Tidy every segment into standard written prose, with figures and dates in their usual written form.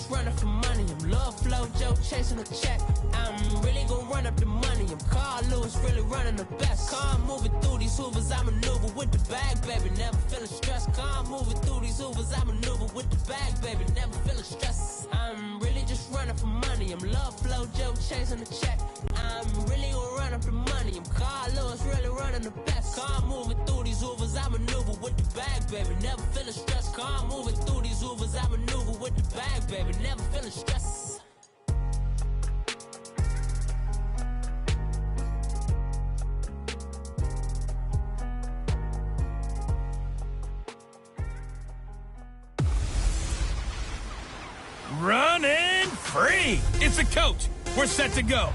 just running for money. I'm Love Flow Joe chasing a check. I'm really gonna run up the money. I'm Carl Lewis, really running the best. Car moving through these Hoovers, I maneuver with the bag, baby. Never feeling stressed. Car moving through these Hoovers, I maneuver with the bag, baby. Never feeling stressed. I'm really just running for money. I'm Love Flow Joe chasing a check. I'm really gonna run up the money. I'm Carl Lewis, really running the best. Car moving through these Hoovers, I maneuver with the bag, baby. Never feeling stressed. Car moving through these Hoovers, I maneuver with the bag, baby. Never feeling stressed. Running free. It's the coach. We're set to go.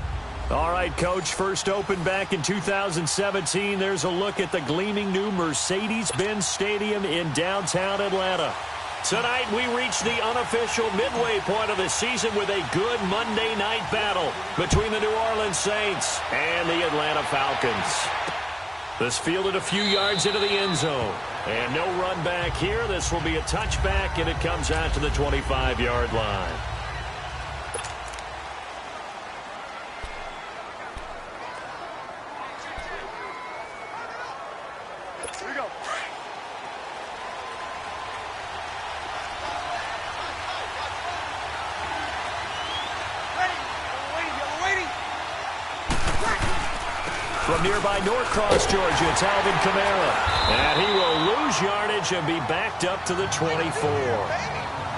All right, Coach, first opened back in 2017. There's a look at the gleaming new Mercedes-Benz Stadium in downtown Atlanta. Tonight, we reach the unofficial midway point of the season with a good Monday night battle between the New Orleans Saints and the Atlanta Falcons. This fielded a few yards into the end zone. And no run back here. This will be a touchback, and it comes out to the 25-yard line. Here we go. Waiting. From nearby Norcross, Georgia, it's Alvin Kamara. And he will lose yardage and be backed up to the 24.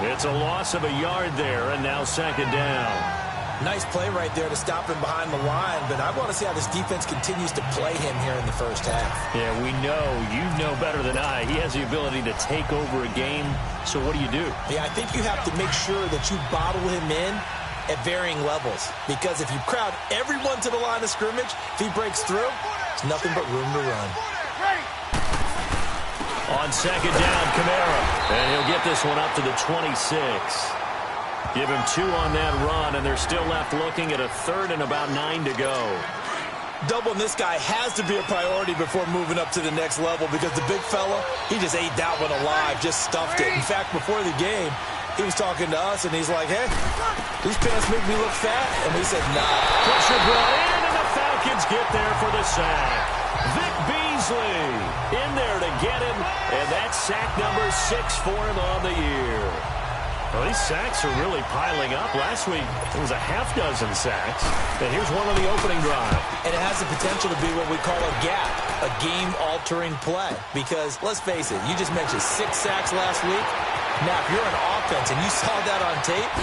It's a loss of a yard there, and now second down. Nice play right there to stop him behind the line, but I want to see how this defense continues to play him here in the first half. Yeah, we know. You know better than I. He has the ability to take over a game, so what do you do? Yeah, I think you have to make sure that you bottle him in at varying levels, because if you crowd everyone to the line of scrimmage, if he breaks through, there's nothing but room to run. On second down, Kamara, and he'll get this one up to the 26. Give him 2 on that run, and they're still left looking at a third and about 9 to go. Doubling this guy has to be a priority before moving up to the next level, because the big fella, he just ate that one alive, just stuffed it. In fact, before the game, he was talking to us, and he's like, hey, these pants make me look fat. And we said, nah. Pressure brought in, and the Falcons get there for the sack. Vic Beasley in there to get him, and that's sack number 6 for him on the year. Well, these sacks are really piling up. Last week, it was a half dozen sacks. And here's one on the opening drive. And it has the potential to be what we call a gap, a game-altering play. Because, let's face it, you just mentioned 6 sacks last week. Now, if you're an offense and you saw that on tape,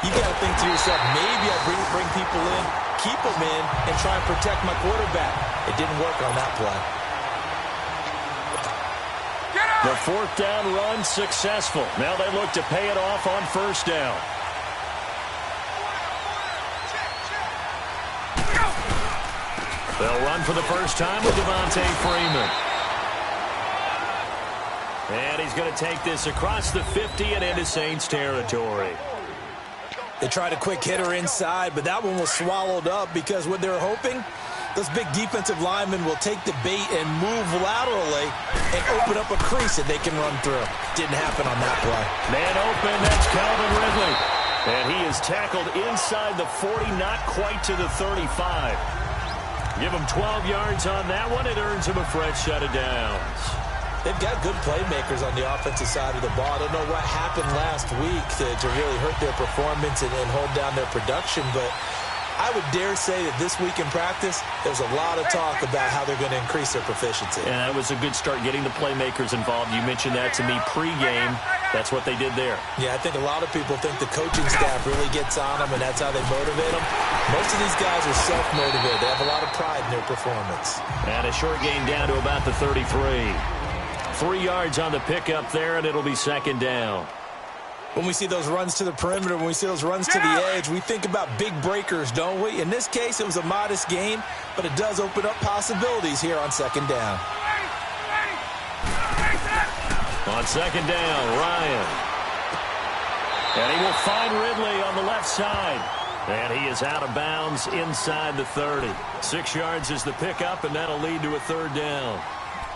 you got to think to yourself, maybe I bring people in, keep them in, and try and protect my quarterback. It didn't work on that play. The fourth down run successful. Now they look to pay it off on first down. They'll run for the first time with Devontae Freeman. And he's going to take this across the 50 and into Saints territory. They tried a quick hitter inside, but that one was swallowed up because what they're hoping, those big defensive linemen will take the bait and move laterally and open up a crease that they can run through. Didn't happen on that play. Man open, that's Calvin Ridley. And he is tackled inside the 40, not quite to the 35. Give him 12 yards on that one. It earns him a fresh set of downs. They've got good playmakers on the offensive side of the ball. I don't know what happened last week to really hurt their performance and hold down their production, but I would dare say that this week in practice, there's a lot of talk about how they're going to increase their proficiency. And that was a good start, getting the playmakers involved. You mentioned that to me pregame. That's what they did there. Yeah, I think a lot of people think the coaching staff really gets on them, and that's how they motivate them. Most of these guys are self-motivated. They have a lot of pride in their performance. And a short gain down to about the 33. 3 yards on the pickup there, and it'll be second down. When we see those runs to the perimeter, when we see those runs to the edge, we think about big breakers, don't we? In this case, it was a modest gain, but it does open up possibilities here on second down. On second down, Ryan. And he will find Ridley on the left side. And he is out of bounds inside the 30. 6 yards is the pickup, and that'll lead to a third down.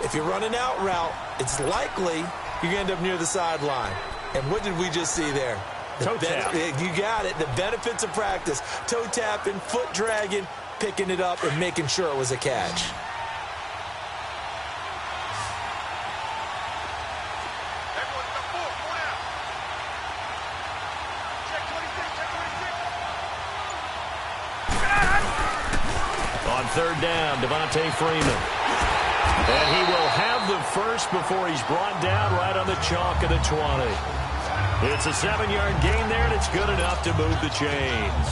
If you're running out route, it's likely you're going to end up near the sideline. And what did we just see there? Toe tap. You got it. The benefits of practice. Toe tapping, foot dragging, picking it up, and making sure it was a catch. On third down, Devontae Freeman. And he will have the first before he's brought down right on the chalk of the 20. It's a 7-yard gain there, and it's good enough to move the chains.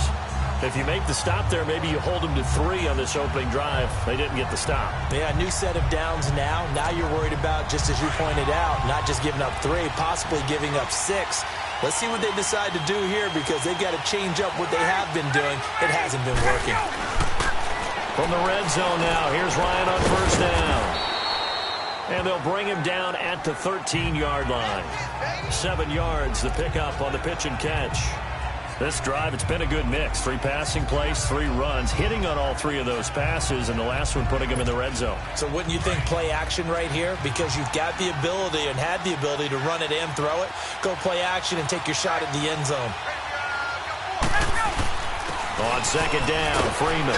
If you make the stop there, maybe you hold them to 3 on this opening drive. They didn't get the stop. Yeah, new set of downs now. Now you're worried about, just as you pointed out, not just giving up 3, possibly giving up 6. Let's see what they decide to do here, because they've got to change up what they have been doing. It hasn't been working. From the red zone now, here's Ryan on first down. And they'll bring him down at the 13-yard line. 7 yards, the pickup on the pitch and catch. This drive, it's been a good mix. 3 passing plays, 3 runs, hitting on all 3 of those passes, and the last one putting him in the red zone. So wouldn't you think play action right here? Because you've got the ability and had the ability to run it and throw it. Go play action and take your shot at the end zone. On second down, Freeman.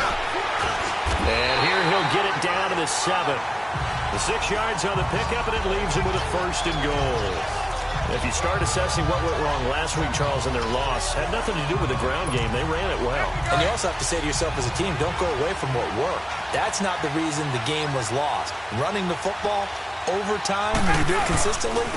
And here he'll get it down to the 7. The 6 yards on the pickup, and it leaves him with a first and goal. If you start assessing what went wrong last week, Charles, in their loss, had nothing to do with the ground game. They ran it well. And you also have to say to yourself as a team, don't go away from what worked. That's not the reason the game was lost. Running the football over time, when you do it consistently,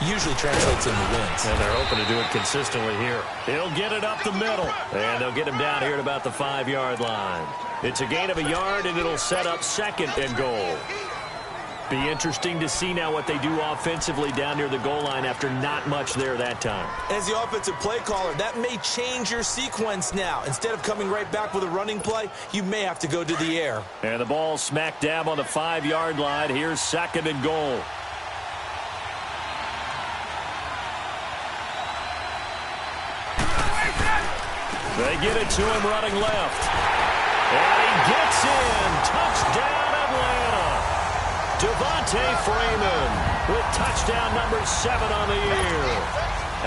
usually translates into wins. And they're hoping to do it consistently here. He'll get it up the middle. And they'll get him down here at about the 5-yard line. It's a gain of a yard, and it'll set up second and goal. Be interesting to see now what they do offensively down near the goal line after not much there that time. As the offensive play caller, that may change your sequence now. Instead of coming right back with a running play, you may have to go to the air. And the ball smack dab on the 5-yard line. Here's second and goal. They get it to him running left. And he gets in. Touchdown, Atlanta. Devontae Freeman with touchdown number 7 on the year.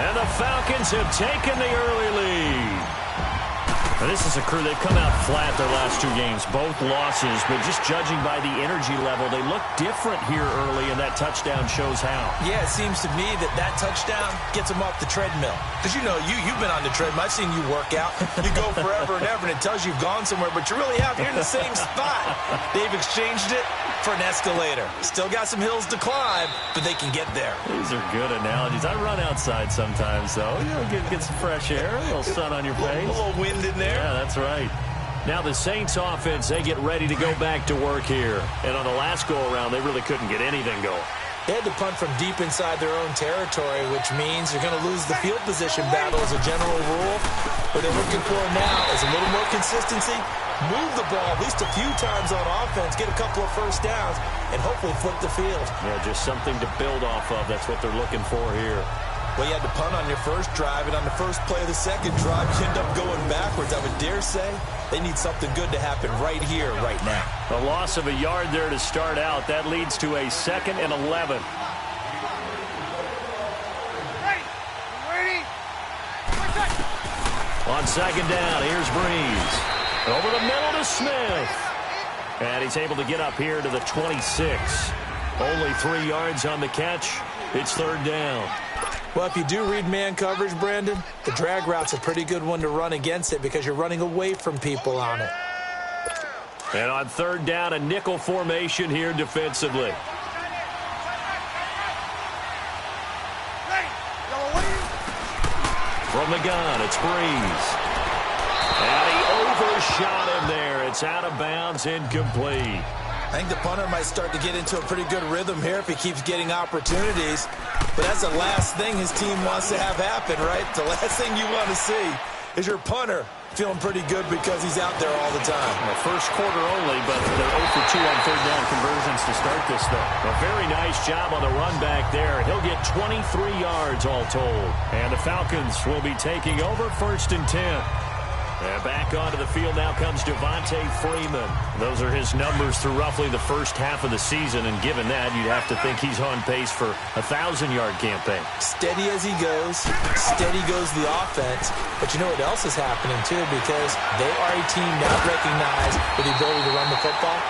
And the Falcons have taken the early lead. Now, this is a crew, they've come out flat their last 2 games, both losses, but just judging by the energy level, they look different here early, and that touchdown shows how. Yeah, it seems to me that touchdown gets them off the treadmill. Because you know, you've been on the treadmill. I've seen you work out. You go forever and ever, and it tells you you've gone somewhere, but you really have. You're in the same spot. They've exchanged it for an escalator. Still got some hills to climb, but they can get there. These are good analogies. I run outside sometimes, though. You know, get some fresh air, a little sun on your face. A little wind in there. Yeah, that's right. Now the Saints offense, they get ready to go back to work here. And on the last go-around, they really couldn't get anything going. They had to punt from deep inside their own territory, which means you're going to lose the field position battle as a general rule. What they're looking for now is a little more consistency, move the ball at least a few times on offense, get a couple of first downs, and hopefully flip the field. Yeah, just something to build off of. That's what they're looking for here. Well, you had to punt on your first drive, and on the first play of the second drive, you end up going backwards. I would dare say they need something good to happen right here, right now. A loss of a yard there to start out. That leads to a 2nd and 11. On second down, here's Breeze. Over the middle to Smith. And he's able to get up here to the 26. Only 3 yards on the catch. It's third down. Well, if you do read man coverage, Brandon, the drag route's a pretty good one to run against it because you're running away from people on it. And on third down, a nickel formation here defensively. From the gun, it's Breeze. And he overshot him there. It's out of bounds, incomplete. I think the punter might start to get into a pretty good rhythm here if he keeps getting opportunities. But that's the last thing his team wants to have happen, right? The last thing you want to see is your punter feeling pretty good because he's out there all the time. Well, first quarter only, but they're 0 for 2 on third down conversions to start this thing. A very nice job on the run back there. He'll get 23 yards all told. And the Falcons will be taking over 1st and 10. And back onto the field now comes Devontae Freeman. Those are his numbers through roughly the first half of the season, and given that, you'd have to think he's on pace for a 1,000-yard campaign. Steady as he goes. Steady goes the offense. But you know what else is happening, too, because they are a team now recognized with the ability to run the football.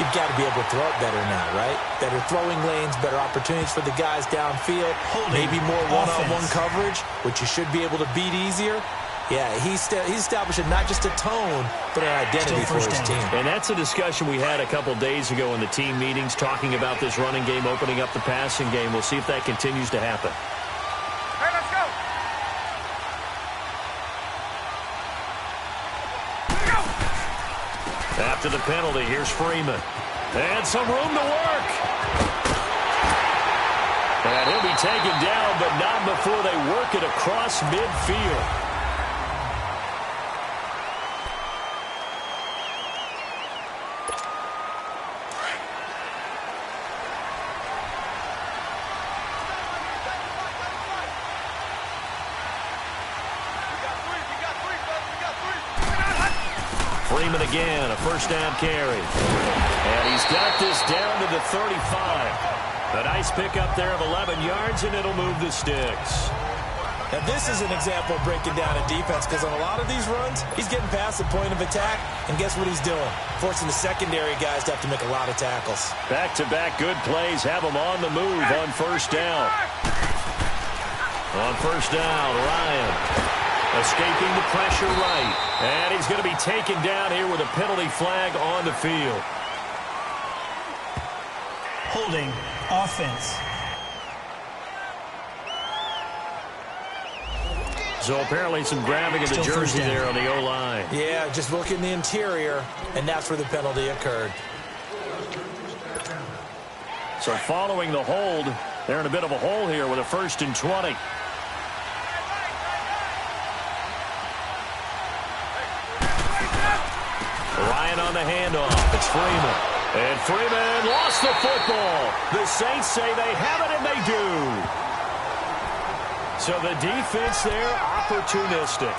You've got to be able to throw it better now, right? Better throwing lanes, better opportunities for the guys downfield, maybe more one-on-one coverage, which you should be able to beat easier. Yeah, he's establishing not just a tone, but an identity for his team. And that's a discussion we had a couple days ago in the team meetings, talking about this running game, opening up the passing game. We'll see if that continues to happen. Hey, let's go. After the penalty, here's Freeman. And some room to work. And he'll be taken down, but not before they work it across midfield. Freeman again, a first down carry. And he's got this down to the 35. A nice pickup there of 11 yards, and it'll move the sticks. Now, this is an example of breaking down a defense, because on a lot of these runs, he's getting past the point of attack, and guess what he's doing? Forcing the secondary guys to have to make a lot of tackles. Back-to-back good plays have him on the move on first down. On first down, Ryan escaping the pressure right. And he's going to be taken down here with a penalty flag on the field. Holding offense. So apparently some grabbing of the jersey there on the O-line. Yeah, just look in the interior, and that's where the penalty occurred. So following the hold, they're in a bit of a hole here with a 1st and 20. Ryan on the handoff. It's Freeman. And Freeman lost the football. The Saints say they have it, and they do. So the defense there, opportunistic.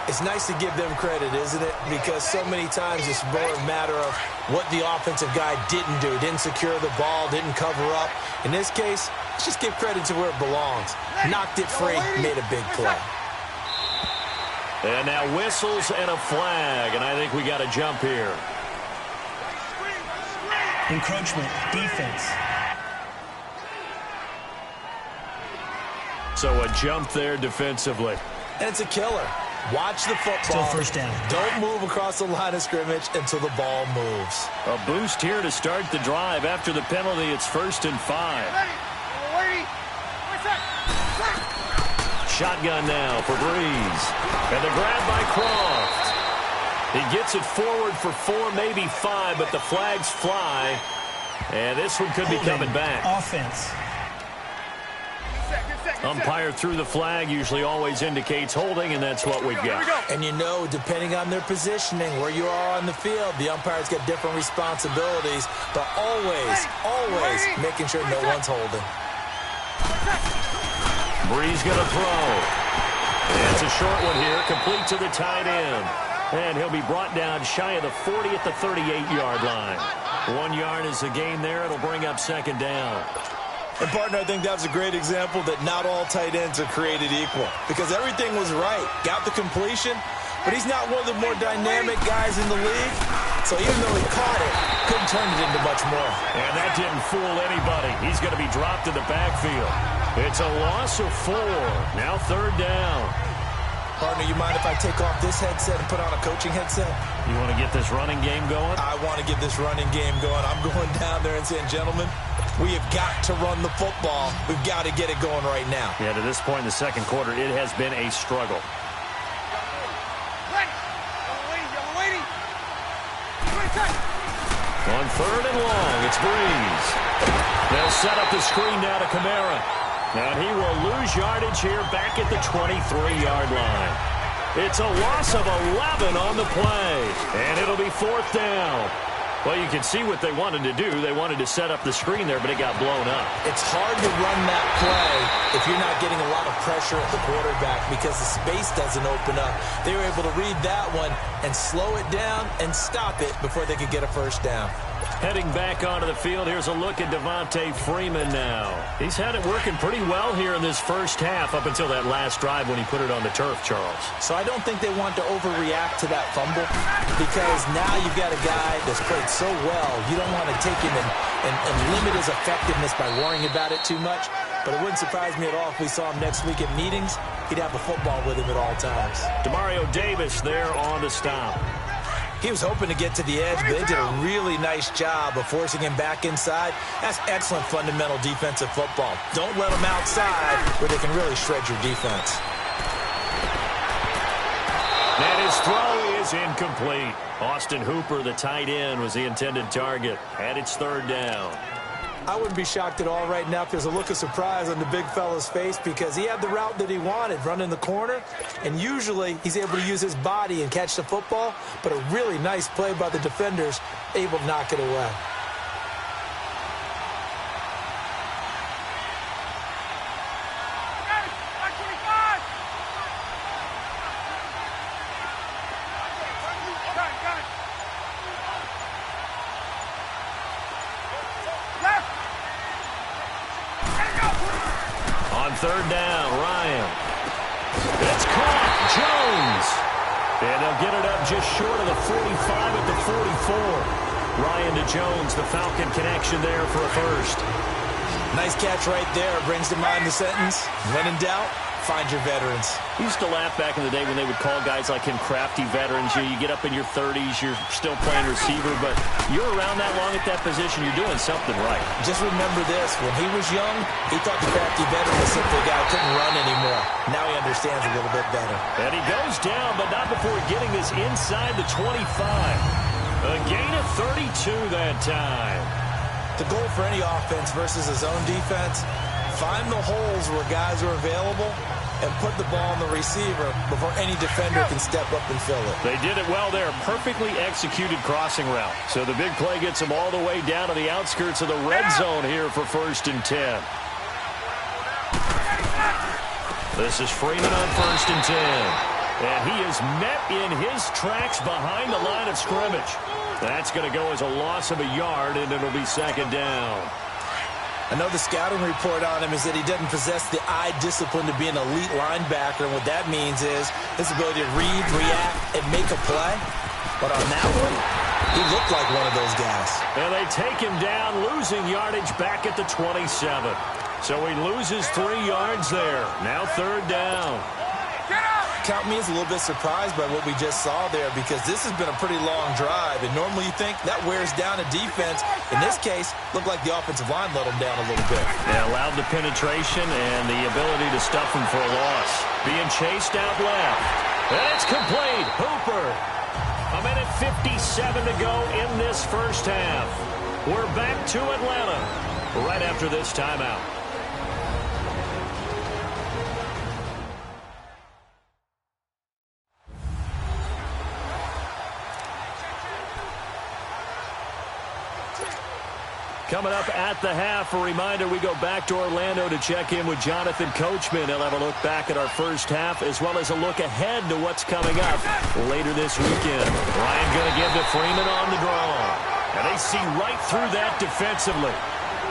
It's nice to give them credit, isn't it? Because so many times it's more a matter of what the offensive guy didn't do. Didn't secure the ball, didn't cover up. In this case, let's just give credit to where it belongs. Knocked it free, made a big play. And now whistles and a flag, and I think we got a jump here. Encroachment, defense. So a jump there defensively. And it's a killer. Watch the football. Still first down. Don't move across the line of scrimmage until the ball moves. A boost here to start the drive. After the penalty, it's 1st and 5. Shotgun now for Breeze. And the grab by Croft. He gets it forward for 4, maybe 5, but the flags fly. And this one could be coming back. Offense. Umpire threw the flag, usually always indicates holding, and that's what we've got. And you know, depending on their positioning, where you are on the field, the umpires get different responsibilities, but always making sure no one's holding. Breeze going to throw. And it's a short one here, complete to the tight end. And he'll be brought down shy of the 40 at the 38-yard line. 1 yard is the gain there. It'll bring up 2nd down. And, partner, I think that was a great example that not all tight ends are created equal. Because everything was right. Got the completion, but he's not one of the more dynamic guys in the league. So even though he caught it, couldn't turn it into much more. And that didn't fool anybody. He's going to be dropped in the backfield. It's a loss of 4. Now 3rd down. Partner, you mind if I take off this headset and put on a coaching headset? You want to get this running game going? I want to get this running game going. I'm going down there and saying, gentlemen, we have got to run the football. We've got to get it going right now. Yeah, to this point in the 2nd quarter, it has been a struggle. On 3rd and long, it's Breeze. They'll set up the screen now to Kamara. And he will lose yardage here back at the 23-yard line. It's a loss of 11 on the play. And it'll be 4th down. Well, you can see what they wanted to do. They wanted to set up the screen there, but it got blown up. It's hard to run that play if you're not getting a lot of pressure at the quarterback because the space doesn't open up. They were able to read that one and slow it down and stop it before they could get a first down. Heading back onto the field, here's a look at Devontae Freeman now. He's had it working pretty well here in this first half up until that last drive when he put it on the turf, Charles. So I don't think they want to overreact to that fumble because now you've got a guy that's played so well. You don't want to take him and limit his effectiveness by worrying about it too much. But it wouldn't surprise me at all if we saw him next week at meetings. He'd have a football with him at all times. Demario Davis there on the stop. He was hoping to get to the edge, but they did a really nice job of forcing him back inside. That's excellent fundamental defensive football. Don't let them outside where they can really shred your defense. And his throw is incomplete. Austin Hooper, the tight end, was the intended target. And it's third down. I wouldn't be shocked at all right now if there's a look of surprise on the big fella's face because he had the route that he wanted, running the corner, and usually he's able to use his body and catch the football, but a really nice play by the defenders, able to knock it away. Third down, Ryan. It's caught, Jones. And they'll get it up just short of the 45 at the 44. Ryan to Jones, the Falcon connection there for a first. Nice catch right there. Brings to mind the sentence, when in doubt, find your veterans. I used to laugh back in the day when they would call guys like him crafty veterans. You get up in your 30s, you're still playing receiver, but you're around that long at that position, you're doing something right. Just remember this, when he was young, he thought the crafty veteran was simply a guy who couldn't run anymore. Now he understands a little bit better. And he goes down, but not before getting this inside the 25. A gain of 32 that time. The goal for any offense versus his own defense, find the holes where guys are available and put the ball on the receiver before any defender can step up and fill it. They did it well there. Perfectly executed crossing route. So the big play gets them all the way down to the outskirts of the red zone here for 1st and 10. This is Freeman on 1st and 10. And he is met in his tracks behind the line of scrimmage. That's going to go as a loss of a yard, and it'll be 2nd down. I know the scouting report on him is that he doesn't possess the eye discipline to be an elite linebacker, and what that means is his ability to read, react, and make a play. But on that one, he looked like one of those guys. And they take him down, losing yardage back at the 27. So he loses 3 yards there. Now 3rd down. Count me as a little bit surprised by what we just saw there because this has been a pretty long drive, and normally you think that wears down a defense. In this case, looked like the offensive line let them down a little bit. They allowed the penetration and the ability to stuff him for a loss. Being chased out left. And it's complete. Hooper. A minute 57 to go in this first half. We're back to Atlanta right after this timeout. Coming up at the half, a reminder, we go back to Orlando to check in with Jonathan Coachman. He'll have a look back at our first half as well as a look ahead to what's coming up later this weekend. Ryan going to give to Freeman on the draw. And they see right through that defensively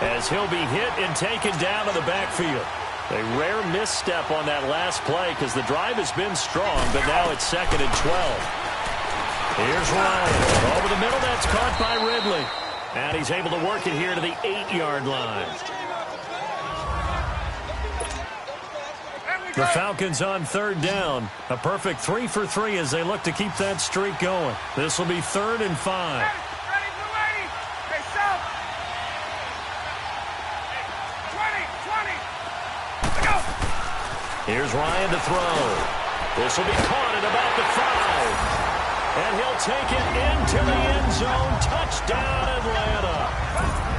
as he'll be hit and taken down to the backfield. A rare misstep on that last play because the drive has been strong, but now it's 2nd and 12. Here's Ryan. Over the middle, that's caught by Ridley. And he's able to work it here to the 8-yard line. The Falcons on 3rd down. A perfect 3 for 3 as they look to keep that streak going. This will be 3rd and 5. Here's Ryan to throw. This will be caught at about the 5. And he'll take it into the end zone. Touchdown, Atlanta.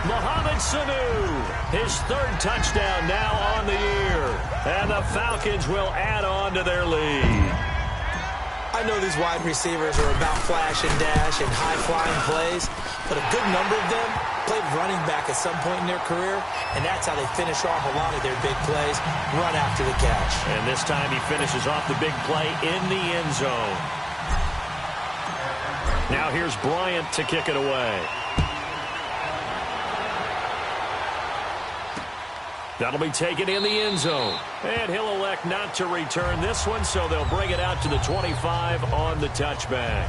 Mohamed Sanu, his 3rd touchdown now on the year. And the Falcons will add on to their lead. I I know these wide receivers are about flash and dash and high-flying plays, but a good number of them played running back at some point in their career, and that's how they finish off a lot of their big plays, run after the catch. And this time he finishes off the big play in the end zone. Now here's Bryant to kick it away. That'll be taken in the end zone. And he'll elect not to return this one, so they'll bring it out to the 25 on the touchback.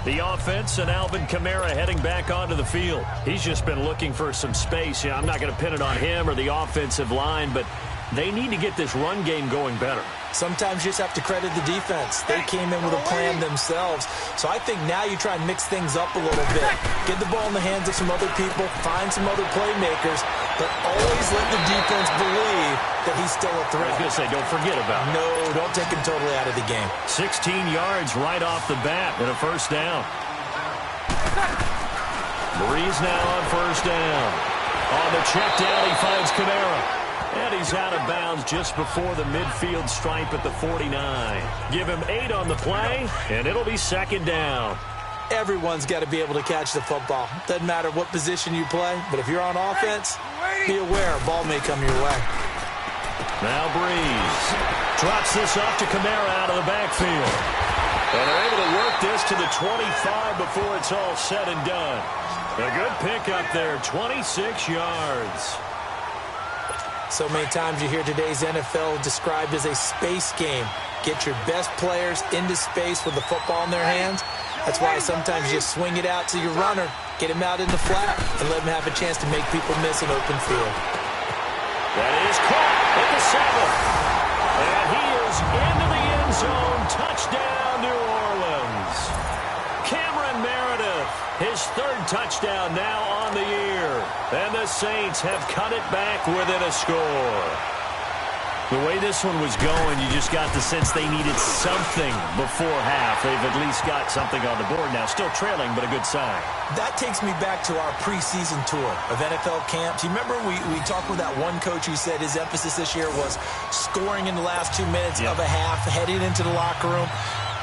The offense and Alvin Kamara heading back onto the field. He's just been looking for some space. I'm not going to pin it on him or the offensive line, but they need to get this run game going better. Sometimes you just have to credit the defense. They came in with a plan themselves. So I think now you try and mix things up a little bit. Get the ball in the hands of some other people, find some other playmakers, but always let the defense believe that he's still a threat. I was going to say, don't forget about him. No, don't take him totally out of the game. 16 yards right off the bat and a first down. Breeze now on first down. On the check down, he finds Kamara. And he's out of bounds just before the midfield stripe at the 49. Give him 8 on the play, and it'll be second down. Everyone's got to be able to catch the football. Doesn't matter what position you play, but if you're on offense, be aware a ball may come your way. Now Breeze drops this off to Kamara out of the backfield. And they're able to work this to the 25 before it's all said and done. A good pickup there, 26 yards. So many times you hear today's NFL described as a space game. Get your best players into space with the football in their hands. That's why sometimes you swing it out to your runner, get him out in the flat, and let him have a chance to make people miss an open field. That is caught at the 7. And he is into the end zone. Touchdown, New Orleans. Cameron Meredith, his 3rd touchdown now on the year. And the Saints have cut it back within a score. The way this one was going, you just got the sense they needed something before half. They've at least got something on the board now. Still trailing, but a good sign. That takes me back to our preseason tour of NFL camps. You remember we talked with that one coach who said his emphasis this year was scoring in the last 2 minutes of a half, heading into the locker room.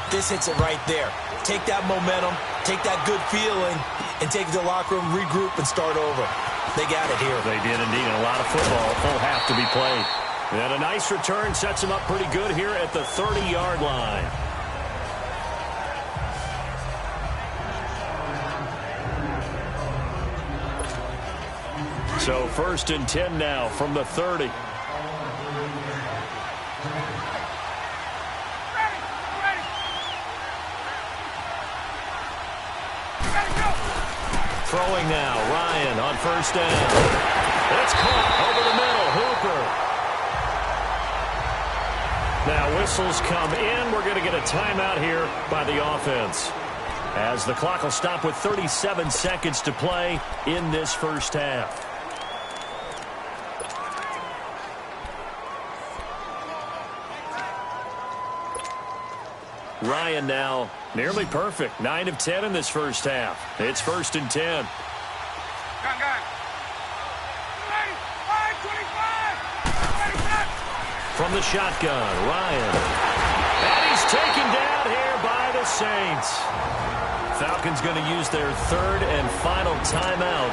This hits it right there. Take that momentum, take that good feeling, and take it to the locker room, regroup, and start over. They got it here. They did indeed. A lot of football, full half to be played. And a nice return sets him up pretty good here at the 30-yard line. So 1st and 10 now from the 30. Throwing now, Ryan on first down. It's caught over the middle, Hooper. Now whistles come in. We're going to get a timeout here by the offense, as the clock will stop with 37 seconds to play in this first half. Ryan now nearly perfect. 9 of 10 in this first half. It's 1st and 10. Gun. Ready, 5:25. Ready, set. From the shotgun, Ryan. And he's taken down here by the Saints. Falcons going to use their 3rd and final timeout,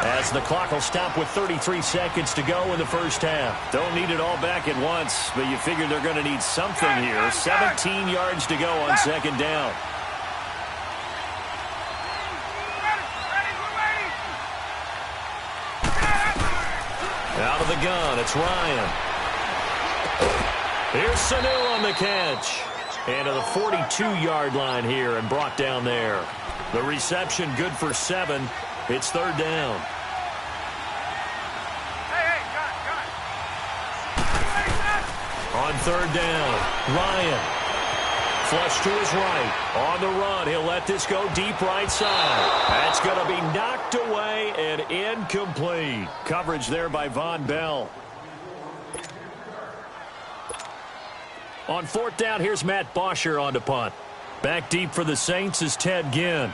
as the clock will stop with 33 seconds to go in the first half. Don't need it all back at once, but you figure they're going to need something here. 17 yards to go on second down. Out of the gun, it's Ryan. Here's Sanu on the catch. And to the 42-yard line here and brought down there. The reception good for 7. It's 3rd down. On 3rd down, Ryan. Flush to his right. On the run, he'll let this go deep right side. That's going to be knocked away and incomplete. Coverage there by Von Bell. On 4th down, here's Matt Bosher on to punt. Back deep for the Saints is Ted Ginn.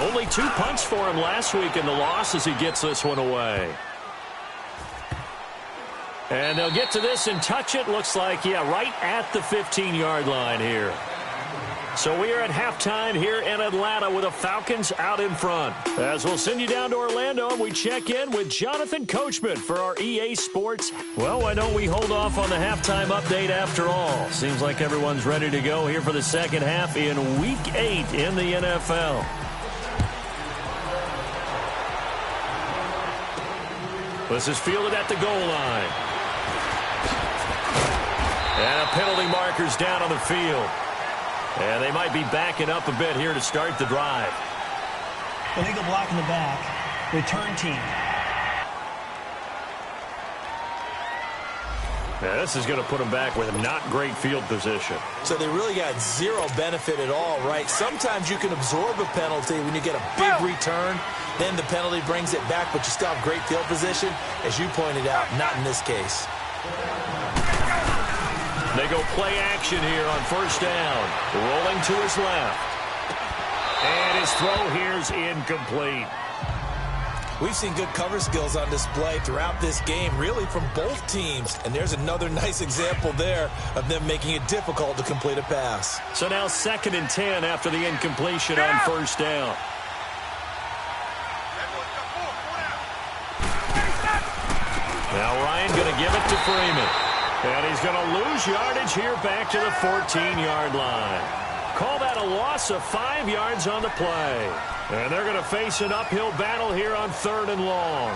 Only 2 punts for him last week in the loss as he gets this one away. And they'll get to this and touch it. Looks like, yeah, right at the 15-yard line here. So we are at halftime here in Atlanta with the Falcons out in front. As we'll send you down to Orlando, and we check in with Jonathan Coachman for our EA Sports. Well, why don't we hold off on the halftime update after all? Seems like everyone's ready to go here for the second half in Week 8 in the NFL. This is fielded at the goal line. And a penalty marker's down on the field. And they might be backing up a bit here to start the drive. Illegal block in the back. Return team. Now, this is going to put them back with not great field position. So they really got zero benefit at all, right? Sometimes you can absorb a penalty when you get a big return. Then the penalty brings it back, but you still have great field position. As you pointed out, not in this case. They go play action here on first down. Rolling to his left. And his throw here is incomplete. We've seen good cover skills on display throughout this game, really from both teams. And there's another nice example there of them making it difficult to complete a pass. So now 2nd and 10 after the incompletion on first down. Now Ryan going to give it to Freeman. And he's going to lose yardage here back to the 14-yard line. Call that a loss of 5 yards on the play. And they're going to face an uphill battle here on 3rd and long.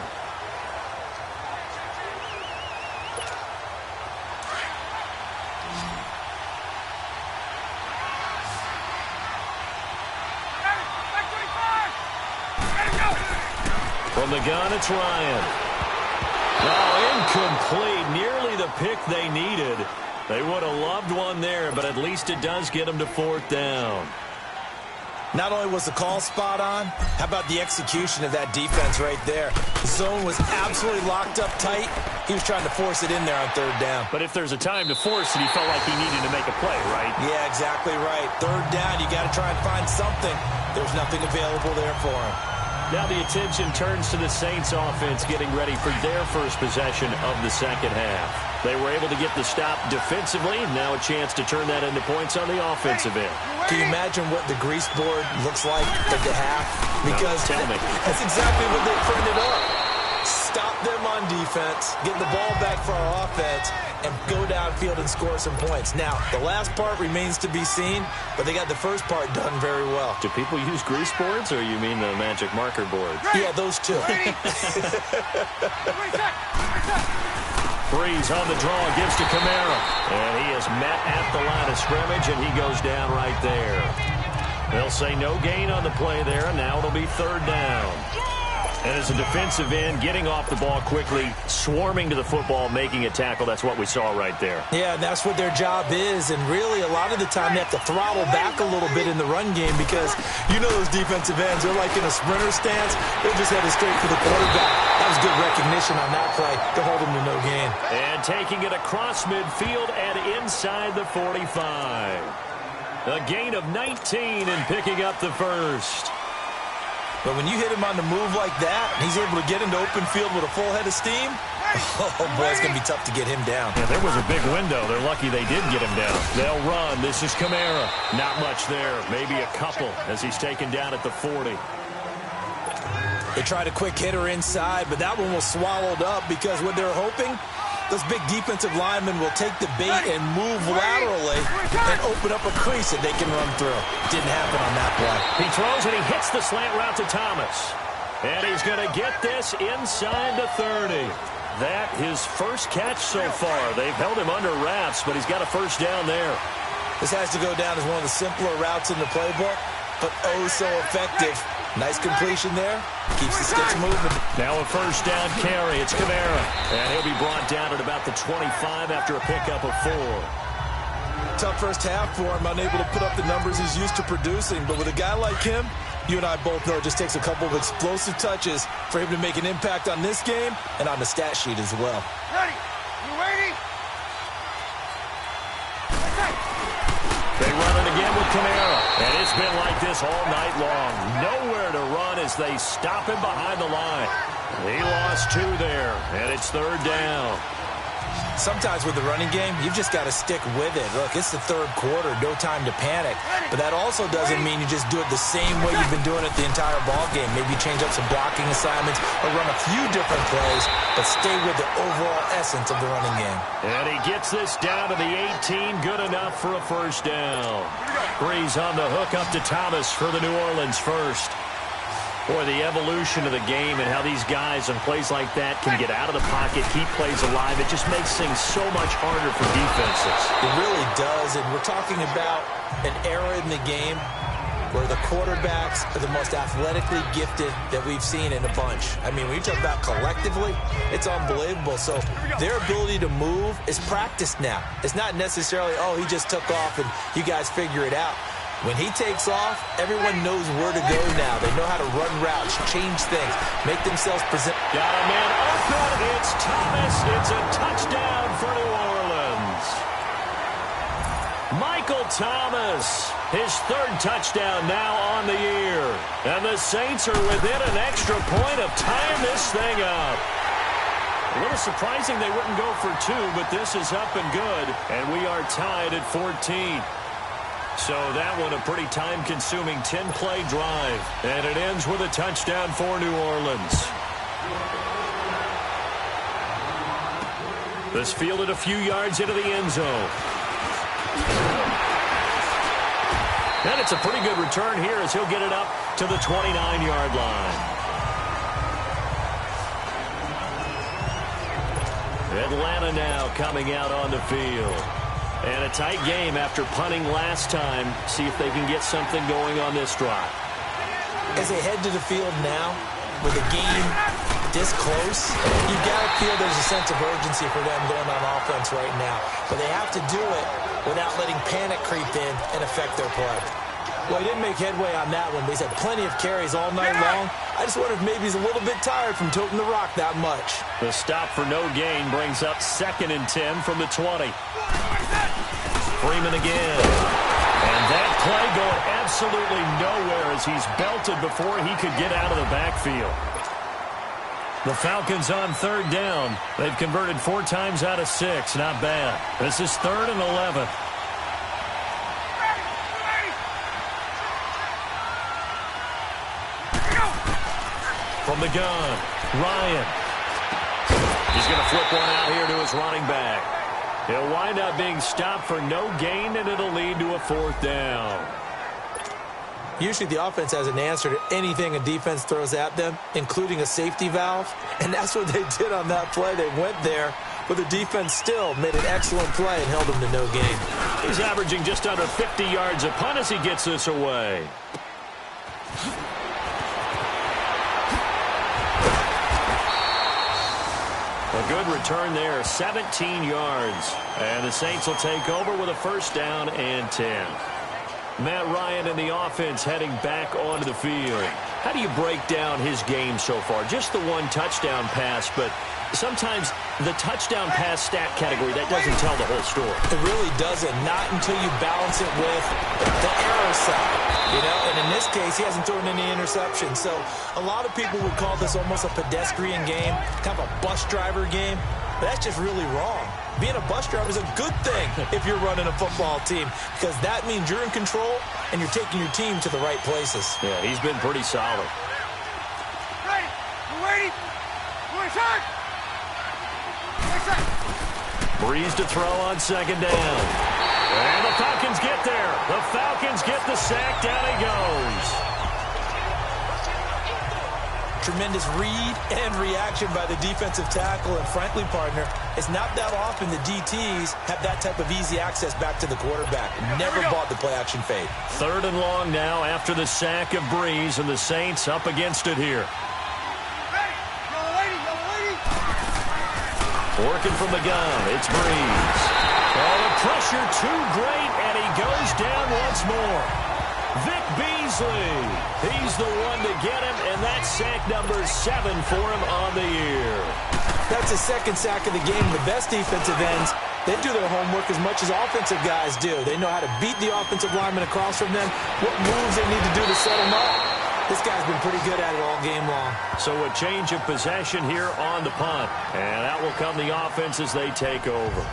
From the gun, it's Ryan. Oh, incomplete. Nearly the pick they needed. They would have loved one there, but at least it does get them to 4th down. Not only was the call spot on, how about the execution of that defense right there? The zone was absolutely locked up tight. He was trying to force it in there on 3rd down. But if there's a time to force it, he felt like he needed to make a play, right? Yeah, exactly right. 3rd down, you got to try and find something. There's nothing available there for him. Now the attention turns to the Saints offense getting ready for their first possession of the second half. They were able to get the stop defensively. Now a chance to turn that into points on the offensive end. Can you imagine what the grease board looks like at the half? Because no, tell me. That's exactly what they printed up. Stop them on defense, get the ball back for our offense, and go downfield and score some points. Now, the last part remains to be seen, but they got the first part done very well. Do people use grease boards, or you mean the magic marker boards? Yeah, those two. Breeze on the draw, gives to Kamara. And he is met at the line of scrimmage, and he goes down right there. They'll say no gain on the play there, and now it'll be 3rd down. And as a defensive end, getting off the ball quickly, swarming to the football, making a tackle, that's what we saw right there. Yeah, and that's what their job is. And really, a lot of the time, they have to throttle back a little bit in the run game because you know those defensive ends, they're like in a sprinter stance. They're just headed straight for the quarterback. That was good recognition on that play to hold them to no gain. And taking it across midfield and inside the 45. A gain of 19 and picking up the first. But when you hit him on the move like that, and he's able to get into open field with a full head of steam, oh, boy, it's going to be tough to get him down. Yeah, there was a big window. They're lucky they did get him down. They'll run. This is Kamara. Not much there. Maybe a couple as he's taken down at the 40. They tried a quick hitter inside, but that one was swallowed up because what they're hoping, those big defensive linemen will take the bait and move laterally and open up a crease that they can run through. Didn't happen on that play. He throws and he hits the slant route to Thomas. And he's going to get this inside the 30. That his first catch so far. They've held him under wraps, but he's got a first down there. This has to go down as one of the simpler routes in the playbook, but oh so effective. Nice completion there. Keeps the sticks moving. Now a first down carry. It's Kamara. And he'll be brought down at about the 25 after a pickup of 4. Tough first half for him. Unable to put up the numbers he's used to producing. But with a guy like him, you and I both know it just takes a couple of explosive touches for him to make an impact on this game and on the stat sheet as well. Ready? You waiting? They run it again with Kamara. And it's been like this all night long. Nowhere to run as they stop him behind the line. He lost 2 there, and it's 3rd down. Sometimes with the running game, you've just got to stick with it. Look, it's the third quarter, no time to panic. But that also doesn't mean you just do it the same way you've been doing it the entire ball game. Maybe change up some blocking assignments or run a few different plays, but stay with the overall essence of the running game. And he gets this down to the 18, good enough for a first down. Breeze on the hook up to Thomas for the New Orleans first. Boy, the evolution of the game and how these guys on plays like that can get out of the pocket, keep plays alive, it just makes things so much harder for defenses. It really does, and we're talking about an era in the game where the quarterbacks are the most athletically gifted that we've seen in a bunch. I mean, when you talk about collectively, it's unbelievable. So their ability to move is practiced now. It's not necessarily, oh, he just took off and you guys figure it out. When he takes off, everyone knows where to go now. They know how to run routes, change things, make themselves present. Got a man open. It's Thomas. It's a touchdown for New Orleans. Michael Thomas, his third touchdown now on the year. And the Saints are within an extra point of tying this thing up. A little surprising they wouldn't go for two, but this is up and good. And we are tied at 14. So that one a pretty time-consuming 10-play drive. And it ends with a touchdown for New Orleans. This fielded a few yards into the end zone. And it's a pretty good return here as he'll get it up to the 29-yard line. Atlanta now coming out on the field. And a tight game after punting last time. See if they can get something going on this drive. As they head to the field now, with the game this close, you've got to feel there's a sense of urgency for them going on offense right now. But they have to do it without letting panic creep in and affect their play. Well, he didn't make headway on that one, but he's had plenty of carries all night long. I just wonder if maybe he's a little bit tired from toting the rock that much. The stop for no gain brings up 2nd and 10 from the 20. Freeman again. And that play going absolutely nowhere as he's belted before he could get out of the backfield. The Falcons on 3rd down. They've converted 4 times out of 6. Not bad. This is 3rd and 11. From the gun, Ryan. He's going to flip one out here to his running back. He'll wind up being stopped for no gain, and it'll lead to a 4th down. Usually the offense has an answer to anything a defense throws at them, including a safety valve, and that's what they did on that play. They went there, but the defense still made an excellent play and held them to no gain. He's averaging just under 50 yards a punt as he gets this away. A good return there, 17 yards. And the Saints will take over with a 1st down and 10. Matt Ryan and the offense heading back onto the field. How do you break down his game so far? Just the 1 touchdown pass, but sometimes the touchdown pass stat category, that doesn't tell the whole story. It really doesn't, not until you balance it with the error side. You know, and in this case, he hasn't thrown any interceptions. So a lot of people would call this almost a pedestrian game, kind of a bus driver game. But that's just really wrong. Being a bus driver is a good thing if you're running a football team, because that means you're in control and you're taking your team to the right places. Yeah, he's been pretty solid. Ready. You ready? We're inside. Breeze to throw on 2nd down. And the Falcons get there. The Falcons get the sack. Down he goes. Tremendous read and reaction by the defensive tackle. And frankly, partner, it's not that often the DTs have that type of easy access back to the quarterback. Never bought the play-action fade. 3rd and long now after the sack of Breeze, and the Saints up against it here. Working from the gun, it's Breeze. Oh, the pressure too great, and he goes down once more. Vic Beasley, he's the one to get him, and that's sack number 7 for him on the year. That's his 2nd sack of the game. The best defensive ends, they do their homework as much as offensive guys do. They know how to beat the offensive lineman across from them, what moves they need to do to set them up. This guy's been pretty good at it all game long. So a change of possession here on the punt. And out will come the offense as they take over.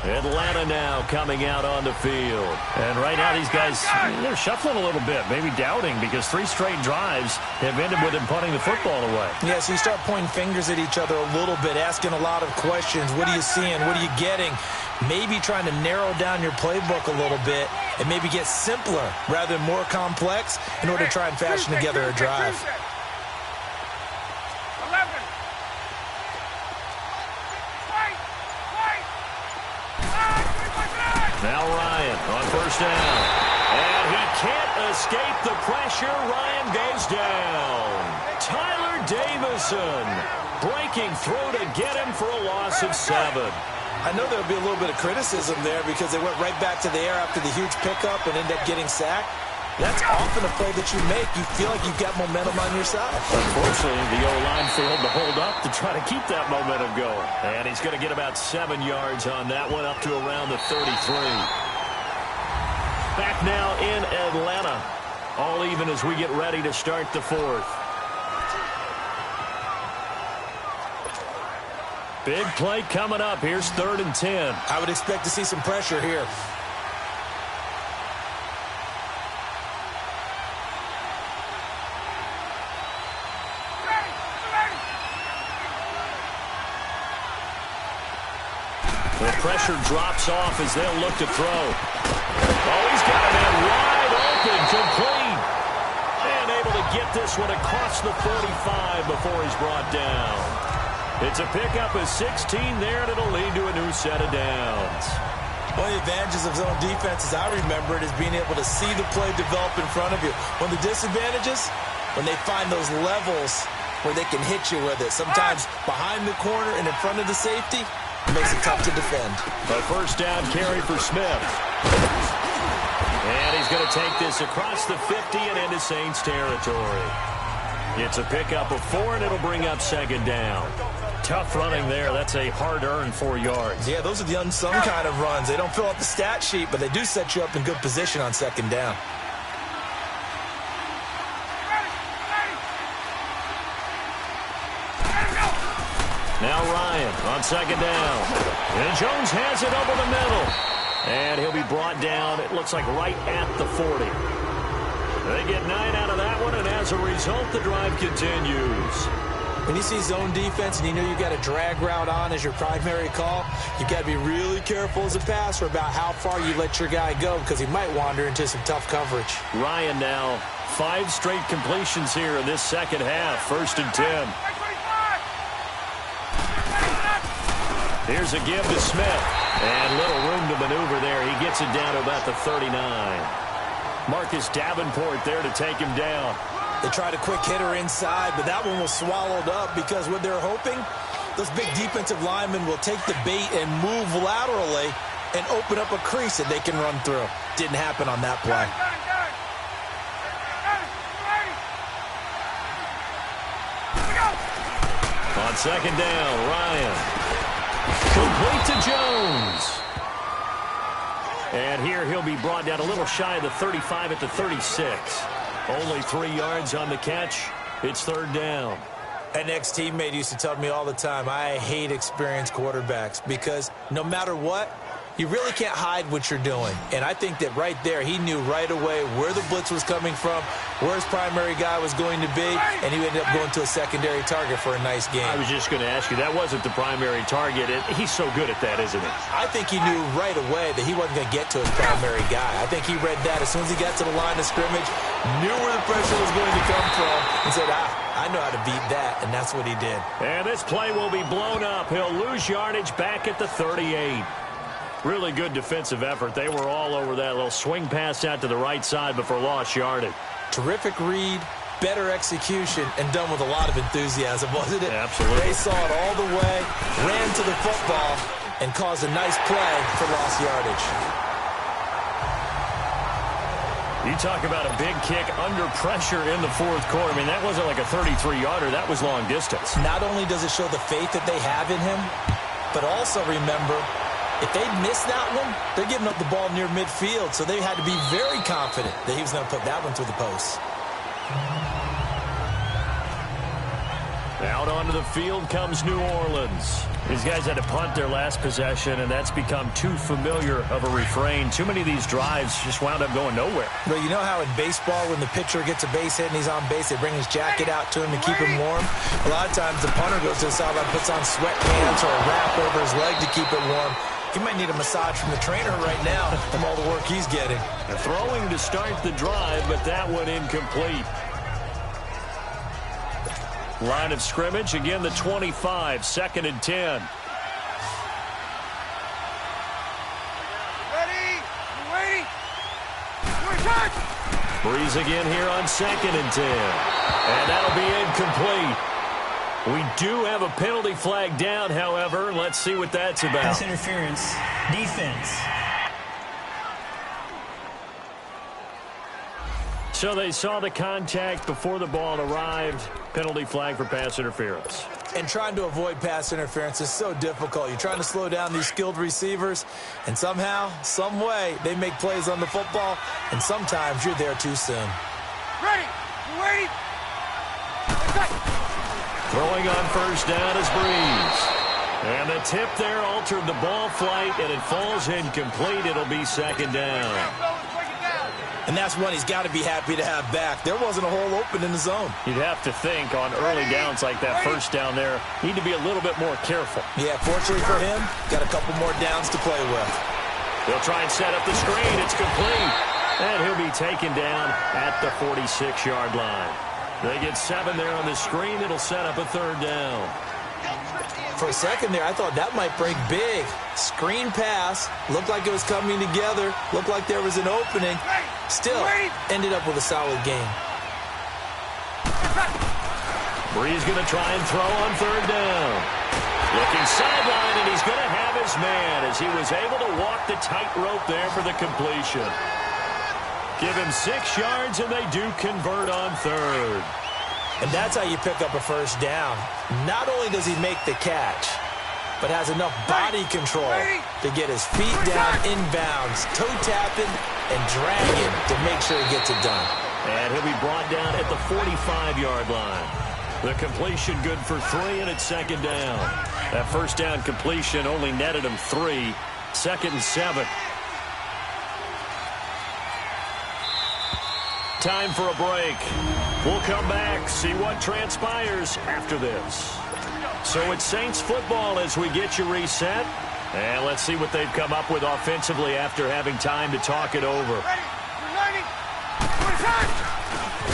Atlanta now coming out on the field. And right now these guys, they're shuffling a little bit, maybe doubting, because 3 straight drives have ended with them punting the football away. Yeah, so you start pointing fingers at each other a little bit, asking a lot of questions. What are you seeing? What are you getting? Maybe trying to narrow down your playbook a little bit and maybe get simpler rather than more complex in order to try and fashion together a drive. Now Ryan on first down. And he can't escape the pressure. Ryan goes down. Tyler Davison breaking through to get him for a loss of 7. I know there'll be a little bit of criticism there because they went right back to the air after the huge pickup and ended up getting sacked. That's often a play that you make. You feel like you've got momentum on your side. Unfortunately, the O-line failed to hold up to try to keep that momentum going. And he's going to get about 7 yards on that one, up to around the 33. Back now in Atlanta. All even as we get ready to start the 4th. Big play coming up. Here's 3rd and 10. I would expect to see some pressure here. The pressure drops off as they'll look to throw. Oh, he's got a man wide open, complete. And able to get this one across the 45 before he's brought down. It's a pickup of 16 there, and it'll lead to a new set of downs. One of the advantages of zone defense, as I remember it, is being able to see the play develop in front of you. One of the disadvantages, when they find those levels where they can hit you with it. Sometimes behind the corner and in front of the safety, it makes it tough to defend. A first down carry for Smith. And he's going to take this across the 50 and into Saints territory. It's a pickup of 4, and it'll bring up 2nd down. Tough running there. That's a hard-earned 4 yards. Yeah, those are the unsung kind of runs. They don't fill out the stat sheet, but they do set you up in good position on 2nd down. Now Ryan on 2nd down. And Jones has it over the middle. And he'll be brought down, it looks like right at the 40. They get 9 out of that one, and as a result, the drive continues. When you see zone defense and you know you've got a drag route on as your primary call, you've got to be really careful as a passer about how far you let your guy go because he might wander into some tough coverage. Ryan now 5 straight completions here in this second half. 1st and 10. Here's a give to Smith. And little room to maneuver there. He gets it down to about the 39. Marcus Davenport there to take him down. They tried a quick hitter inside, but that one was swallowed up because what they're hoping, those big defensive linemen will take the bait and move laterally and open up a crease that they can run through. Didn't happen on that play. On 2nd down, Ryan. Complete to Jones. And here he'll be brought down a little shy of the 35 at the 36. Only 3 yards on the catch. It's 3rd down. An ex-teammate used to tell me all the time, I hate experienced quarterbacks because no matter what, you really can't hide what you're doing. And I think that right there, he knew right away where the blitz was coming from, where his primary guy was going to be, and he ended up going to a secondary target for a nice game. I was just going to ask you, that wasn't the primary target. He's so good at that, isn't he? I think he knew right away that he wasn't going to get to his primary guy. I think he read that as soon as he got to the line of scrimmage, knew where the pressure was going to come from, and said, I know how to beat that, and that's what he did. And this play will be blown up. He'll lose yardage back at the 38. Really good defensive effort. They were all over that little swing pass out to the right side before lost yardage. Terrific read, better execution, and done with a lot of enthusiasm, wasn't it? Absolutely. They saw it all the way, ran to the football, and caused a nice play for lost yardage. You talk about a big kick under pressure in the 4th quarter. I mean, that wasn't like a 33-yarder. That was long distance. Not only does it show the faith that they have in him, but also remember, if they miss that one, they're giving up the ball near midfield, so they had to be very confident that he was going to put that one through the post. Out onto the field comes New Orleans. These guys had to punt their last possession, and that's become too familiar of a refrain. Too many of these drives just wound up going nowhere. But you know how in baseball, when the pitcher gets a base hit and he's on base, they bring his jacket out to him to keep him warm? A lot of times the punter goes to the sideline, puts on sweatpants or a wrap over his leg to keep it warm. He might need a massage from the trainer right now from all the work he's getting. Throwing to start the drive, but that one incomplete. Line of scrimmage, again the 25, 2nd and 10. Ready? You waiting? Your charge! Breeze again here on 2nd and 10. And that'll be incomplete. We do have a penalty flag down, however. Let's see what that's about. Pass interference. Defense. So they saw the contact before the ball arrived. Penalty flag for pass interference. And trying to avoid pass interference is so difficult. You're trying to slow down these skilled receivers, and somehow, some way, they make plays on the football, and sometimes you're there too soon. Ready? You waiting? Throwing on first down is Breeze. And the tip there altered the ball flight, and it falls incomplete. It'll be 2nd down. And that's one he's got to be happy to have back. There wasn't a hole open in the zone. You'd have to think on early downs like that first down there, need to be a little bit more careful. Yeah, fortunately for him, got a couple more downs to play with. They'll try and set up the screen. It's complete. And he'll be taken down at the 46-yard line. They get 7 there on the screen. It'll set up a 3rd down. For a second there, I thought that might break big. Screen pass. Looked like it was coming together. Looked like there was an opening. Still, ended up with a solid game. Breeze going to try and throw on 3rd down. Looking sideline, and he's going to have his man as he was able to walk the tightrope there for the completion. Give him 6 yards, and they do convert on 3rd. And that's how you pick up a first down. Not only does he make the catch, but has enough body control to get his feet down inbounds, toe tapping and dragging to make sure he gets it done. And he'll be brought down at the 45-yard line. The completion good for 3, and it's 2nd down. That first down completion only netted him 3. 2nd and 7. Time for a break. We'll come back, see what transpires after this. So it's Saints football as we get you reset. And let's see what they've come up with offensively after having time to talk it over.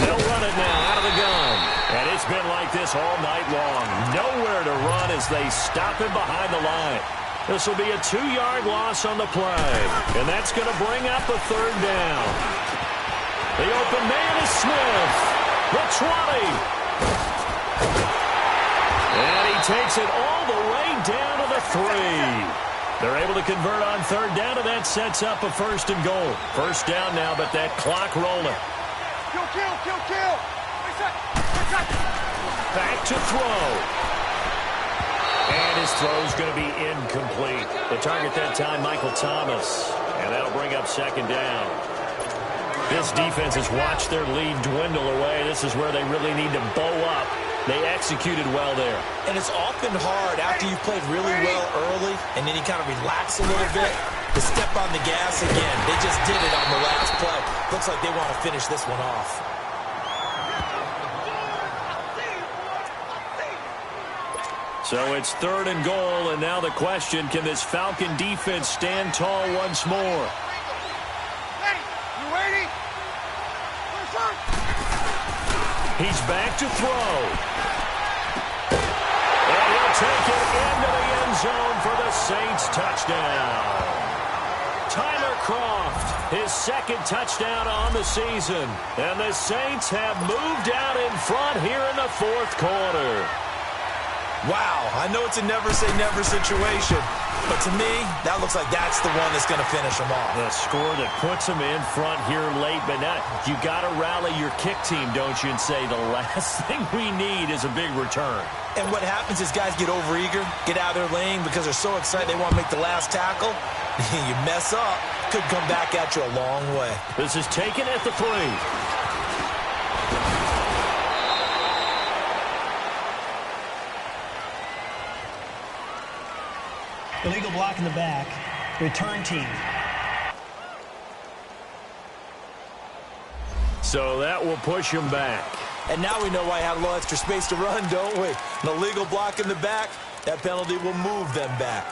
They'll run it now out of the gun. And it's been like this all night long. Nowhere to run as they stop him behind the line. This will be a 2-yard loss on the play. And that's going to bring up a 3rd down. The open man is Smith. The 20. And he takes it all the way down to the 3. They're able to convert on 3rd down, and that sets up a 1st and goal. First down now, but that clock rolling. Kill. Back to throw. And his throw's going to be incomplete. The target that time, Michael Thomas. And that'll bring up 2nd down. This defense has watched their lead dwindle away. This is where they really need to bow up. They executed well there. And it's often hard after you've played really well early and then you kind of relax a little bit to step on the gas again. They just did it on the last play. Looks like they want to finish this one off. So it's 3rd and goal, and now the question, can this Falcon defense stand tall once more? He's back to throw. And he'll take it into the end zone for the Saints touchdown. Tyler Kroft, his 2nd touchdown on the season. And the Saints have moved out in front here in the 4th quarter. Wow, I know it's a never-say-never situation, but to me, that looks like that's the one that's going to finish them off. The score that puts them in front here late, but now you got to rally your kick team, don't you, and say the last thing we need is a big return. And what happens is guys get overeager, get out of their lane because they're so excited they want to make the last tackle. You mess up, could come back at you a long way. This is taken at the 3. Illegal block in the back. Return team. So that will push him back. And now we know why I had a little extra space to run, don't we? An illegal block in the back. That penalty will move them back.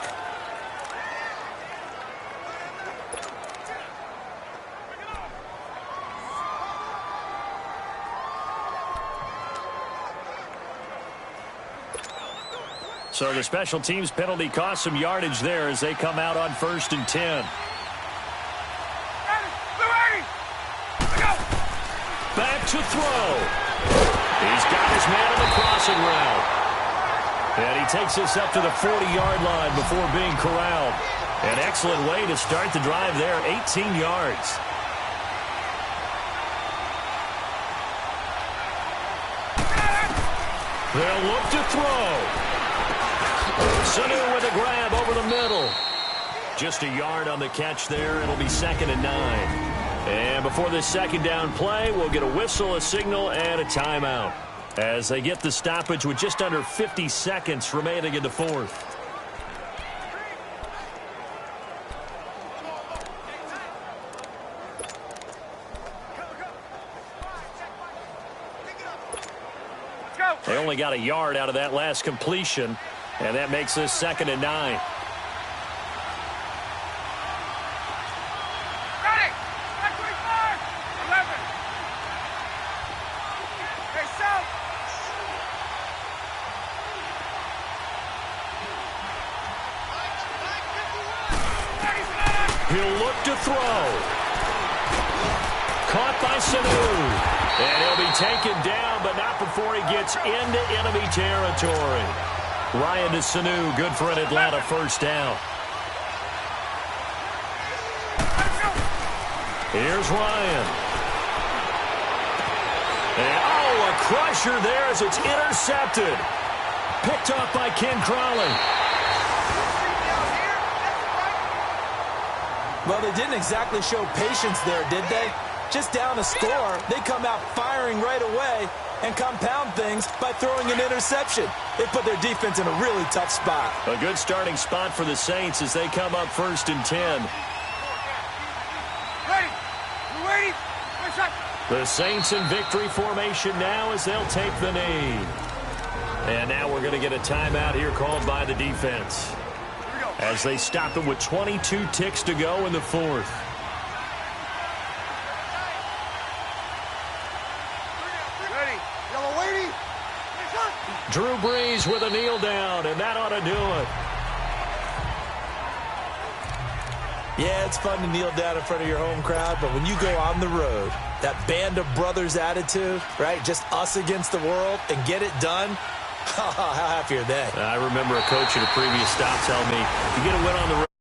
So the special teams penalty cost some yardage there as they come out on 1st and 10. Back to throw. He's got his man on the crossing route. And he takes us up to the 40-yard line before being corralled. An excellent way to start the drive there, 18 yards. They'll look to throw. Sanu with a grab over the middle. Just a yard on the catch there. It'll be 2nd and 9. And before this second down play, we'll get a whistle, a signal, and a timeout as they get the stoppage with just under 50 seconds remaining in the 4th. They only got a yard out of that last completion, and that makes this 2nd and 9. He'll look to throw. Caught by Sanu. And he'll be taken down, but not before he gets into enemy territory. Ryan to Sanu, good for an Atlanta first down. Here's Ryan. And, a crusher there as it's intercepted. Picked off by Ken Crawley. Well, they didn't exactly show patience there, did they? Just down a score, they come out firing right away and compound things by throwing an interception. They put their defense in a really tough spot. A good starting spot for the Saints as they come up 1st and 10. Ready? You waiting? The Saints in victory formation now as they'll take the knee. And now we're going to get a timeout here called by the defense as they stop it with 22 ticks to go in the 4th. Ready? Yellow waiting? Drew Brees with a kneel down, and that ought to do it. Yeah, it's fun to kneel down in front of your home crowd, but when you go on the road, that band of brothers attitude, right, just us against the world, and get it done, how happy are they? I remember a coach at a previous stop telling me, you get a win on the road.